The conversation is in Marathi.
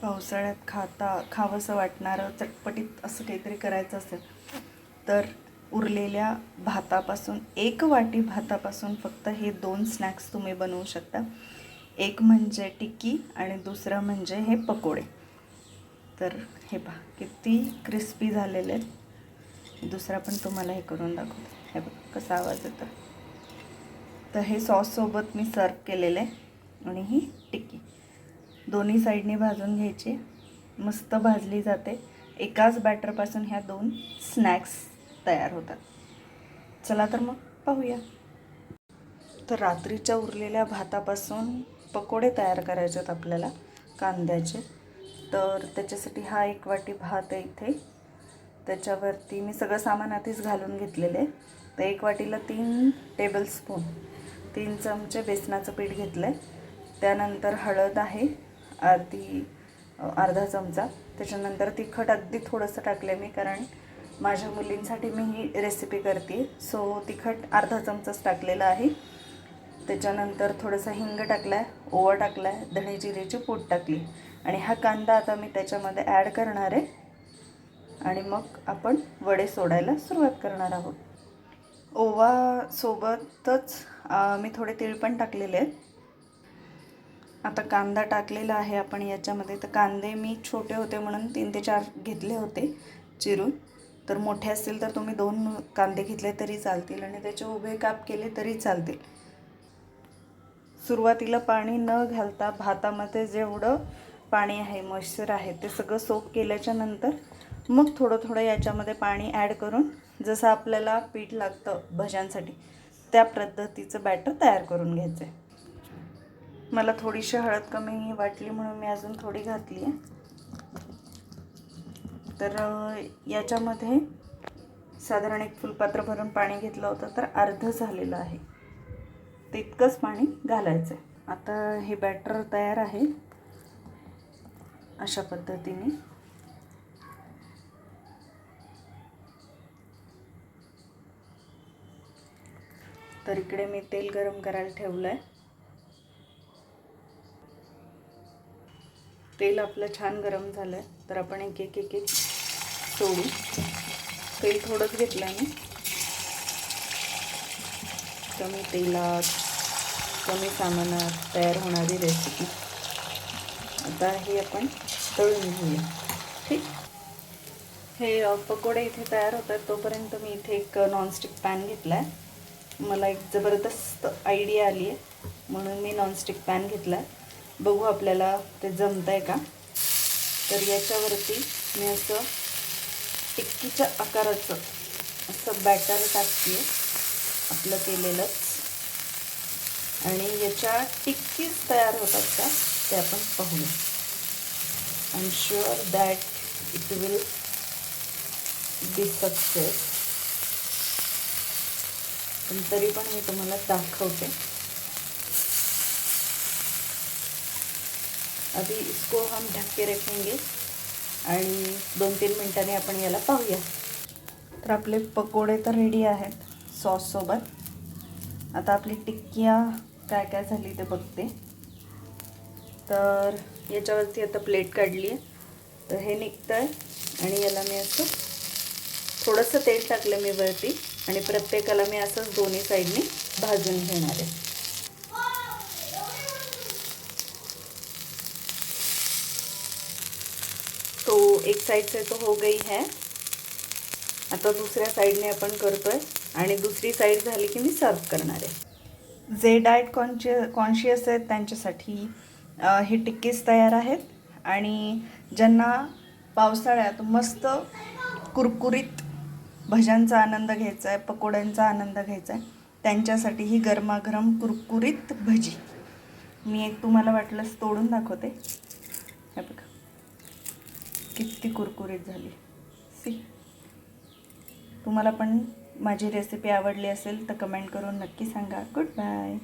पावसाळ्यात खावंसं वाटणारं चटपटीत असं काहीतरी करायचं असेल तर उरलेल्या भातापासून 1 वाटी भातापासून फक्त हे 2 स्नॅक्स तुम्ही बनवू शकता. एक म्हणजे टिक्की आणि दुसरं म्हणजे हे पकोडे. तर हे पहा किती क्रिस्पी झालेले आहेत. दुसरा पण तुम्हाला हे करून दाखवते. हे बघा कसा आवाज येतो. तर हे सॉससोबत मी सर्व केलेलं आहे आणि ही टिक्की दोन्ही साईडने भाजून घ्यायची. मस्त भाजली जाते. एकाच बॅटरपासून ह्या 2 स्नॅक्स तयार होतात. चला तर मग पाहूया. तर रात्रीच्या उरलेल्या भातापासून पकोडे तयार करायचे आहेत आपल्याला कांद्याचे. तर त्याच्यासाठी हा 1 वाटी भात आहे इथे. त्याच्यावरती मी सगळं सामान आधीच घालून घेतलेलं आहे. तर 1 वाटीला 3 टेबलस्पून 3 चमचे बेसनाचं पीठ घेतलं आहे. त्यानंतर हळद आहे अर्धा चमचा. त्याच्यानंतर तिखट अगदी थोडंसं टाकलं आहे मी, कारण माझ्या मुलींसाठी मी ही रेसिपी करते. सो तिखट अर्धा चमचाच टाकलेला आहे. त्याच्यानंतर थोडंसं हिंग टाकला आहे, ओवा टाकला आहे, धणे जिरेची पूड टाकली आणि हा कांदा आता मी त्याच्यामध्ये ॲड करणार आहे आणि मग आपण वडे सोडायला सुरुवात करणार आहोत. ओवासोबतच मी थोडे तीळ पण टाकलेले आहेत. आता कांदा टाकलेला आहे आपण याच्यामध्ये. तर कांदे मी छोटे होते म्हणून 3 ते 4 घेतले होते चिरून. तर मोठे असतील तर तुम्ही 2 कांदे घेतले तरी चालतील आणि त्याचे उभे काप केले तरी चालतील. सुरुवातीला पाणी न घालता भातामध्ये जेवढं पाणी आहे, मॉइश्चर आहे, ते सगळं सोक केल्याच्या नंतर मग थोडं थोडं याच्यामध्ये पाणी ॲड करून जसं आपल्याला पीठ लागतं भज्यांसाठी त्या पद्धतीचं बॅटर तयार करून घ्यायचं आहे. मला थोडीशी हळद कमी वाटली म्हणून मी अजून थोडी घातली आहे. तर याच्यामध्ये साधारण 1 फुलपात्र भरून पाणी घेतलं होतं, तर अर्धं झालेलं आहे. तितकंच पाणी घालायचं आहे. आता हे बॅटर तयार आहे अशा पद्धतीने. तर इकडे मी तेल गरम करायला ठेवलं आहे. तेल आपलं छान गरम झालं आहे. तर आपण एक एक एक एक सोडू. तेल थोडंच घेतलं आहे मी. कमी तेलात कमी सामानात तयार होणारी रेसिपी. आता हे आपण तळून घेऊया. ठीक. हे पकोडे इथे तयार होतात तोपर्यंत मी इथे एक नॉनस्टिक पॅन घेतला आहे. मला एक जबरदस्त आयडिया आली आहे म्हणून मी नॉनस्टिक पॅन घेतला आहे. बघू आपल्याला ते जमतं आहे का. तर याच्यावरती मी असं टिक्कीच्या आकाराचं असं बॅटर टाकते आपलं केलेलंच आणि याच्या टिक्कीज तयार होतात का ते आपण पाहूया. I am sure that it will be success. पण तरी पण मी तुम्हाला दाखवते. अभी इसको हम ढक के रखेंगे आणि 2-3 मिनिटांनी आपण याला पाहूया. तर आपले पकोडे तर रेडी आहेत सॉससोबत. आता आपली टिक्किया काय काय झाली ते बघते. तर याच्यावरती आता प्लेट काढली आहे. तर हे निघतं आहे आणि याला मी असं थोडंसं तेल टाकलं मी वरती आणि प्रत्येकाला मी असंच दोन्ही साईडनी भाजून घेणार आहे. तो एक साइड से तो हो गई है. आता दुसऱ्या साईडने आपण करतोय आणि दुसरी साईड झाली की मी सर्व करणार आहे. जे डाएट कॉन्शियस आहेत त्यांच्यासाठी हे टिक्कीज तयार आहेत आणि ज्यांना पावसाळ्यात मस्त कुरकुरीत भज्यांचा आनंद घ्यायचा आहे, पकोड्यांचा आनंद घ्यायचा आहे, त्यांच्यासाठी ही गरमागरम कुरकुरीत भजी. मी एक तुम्हाला वाटलंच तोडून दाखवते. हे बघा किती कुरकुरीत झाली. सी. तुम्हाला पण माझी रेसिपी आवडली असेल तर कमेंट करून नक्की सांगा. Good bye.